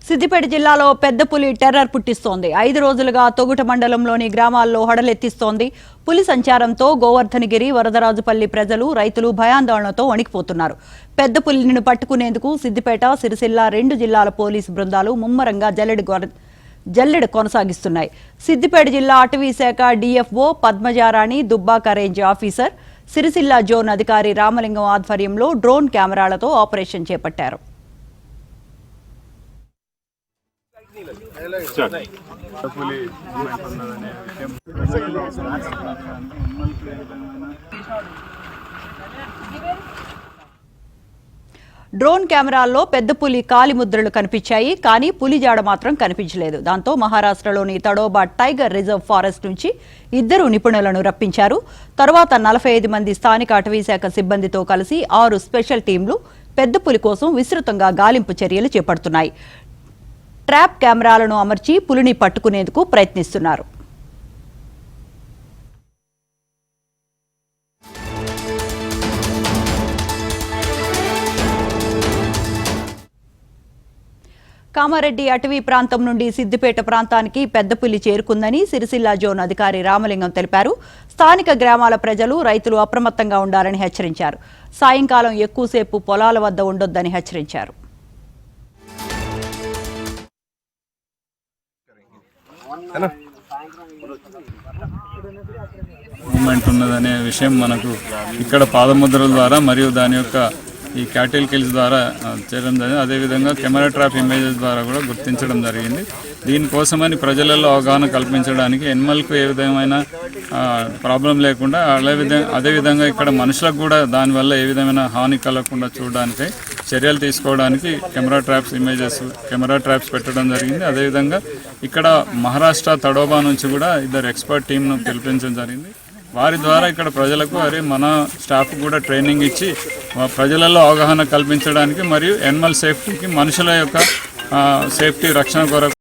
సిద్దిపేట జిల్లాలో పెద్ద పులి టెర్రర్ పుట్టిస్తోంది. 5 రోజులుగా తొగుట మండలంలోని గ్రామాల్లో హడలెత్తిస్తోంది. పులి సంచారంతో గోవర్ధనగిరి, వరదరాజుపల్లి ప్రజలు, రైతులు భయాందోళనతో వణికిపోతున్నారు. పెద్ద పులిని పట్టుకునేందుకు సిద్దిపేట, సిరిసిల్ల 2 జిల్లాల పోలీసు బృందాలు ముమ్మరంగా జల్లెడ కొనసాగిస్తున్నాయి. సిద్దిపేట జిల్లా అటవీ శాఖ DFO Padmaja Rani, Dubbaka range officer, Sircilla zone అధికారి రామలింగం ఆధ్వర్యంలో డ్రోన్ కెమెరాలతో ఆపరేషన్ చేపట్టారు. డ్రోన్ కెమెరాల్లో పెద్ద పులి కాలి ముద్రలు కనిపించాయి, కానీ పులి జాడ మాత్రం కనిపించలేదు. దాంతో మహారాష్ట్రలోని తడోబా టైగర్ రిజర్వ్ ఫారెస్ట్ నుంచి 2 నిపుణులను రప్పించారు. తర్వాత 45 మంది స్థానిక అటవీశాఖ సిబ్బందితో కలిసి 6 స్పెషల్ టీంలు పెద్ద పులి కోసం విస్తృతంగా గాలింపు చర్యలు చేపడుతున్నాయి. ట్రాప్ కెమెరాలను అమర్చి పులిని పట్టుకునేందుకు ప్రయత్నిస్తున్నారు. కామారెడ్డి అటవీ ప్రాంతం నుండి సిద్దిపేట ప్రాంతానికి పెద్ద పులి చేరుకుందని సిరిసిల్ల జోన్ అధికారి రామలింగం తెలిపారు. స్థానిక గ్రామాల ప్రజలు, రైతులు అప్రమత్తంగా ఉండాలని హెచ్చరించారు. సాయంకాలం ఎక్కువసేపు పొలాల వద్ద ఉండొద్దని హెచ్చరించారు. మూమెంట్ ఉన్నదనే విషయం మనకు ఇక్కడ పాదముద్రల ద్వారా మరియు దాని యొక్క ఈ క్యాటిల్ కిల్స్ ద్వారా చేయడం జరిగింది. అదేవిధంగా కెమెరా ట్రాప్ ఇమేజెస్ ద్వారా కూడా గుర్తించడం జరిగింది. దీనికోసమని ప్రజలలో అవగాహన కల్పించడానికి ఎనిమల్కు ఏ విధమైన ప్రాబ్లం లేకుండా అదేవిధంగా ఇక్కడ మనుషులకు కూడా దానివల్ల ఏ విధమైన హాని కలగకుండా చూడడానికి చర్యలు తీసుకోవడానికి కెమెరా ట్రాప్స్ పెట్టడం జరిగింది. అదేవిధంగా ఇక్కడ మహారాష్ట్ర తడోబా నుంచి కూడా 2 ఎక్స్పర్ట్ టీంను పిలిపించడం జరిగింది. వారి ద్వారా ఇక్కడ ప్రజలకు మన స్టాఫ్ కూడా ట్రైనింగ్ ఇచ్చి ప్రజలలో అవగాహన కల్పించడానికి మరియు యానిమల్ సేఫ్టీకి, మనుషుల యొక్క సేఫ్టీ రక్షణ కొరకు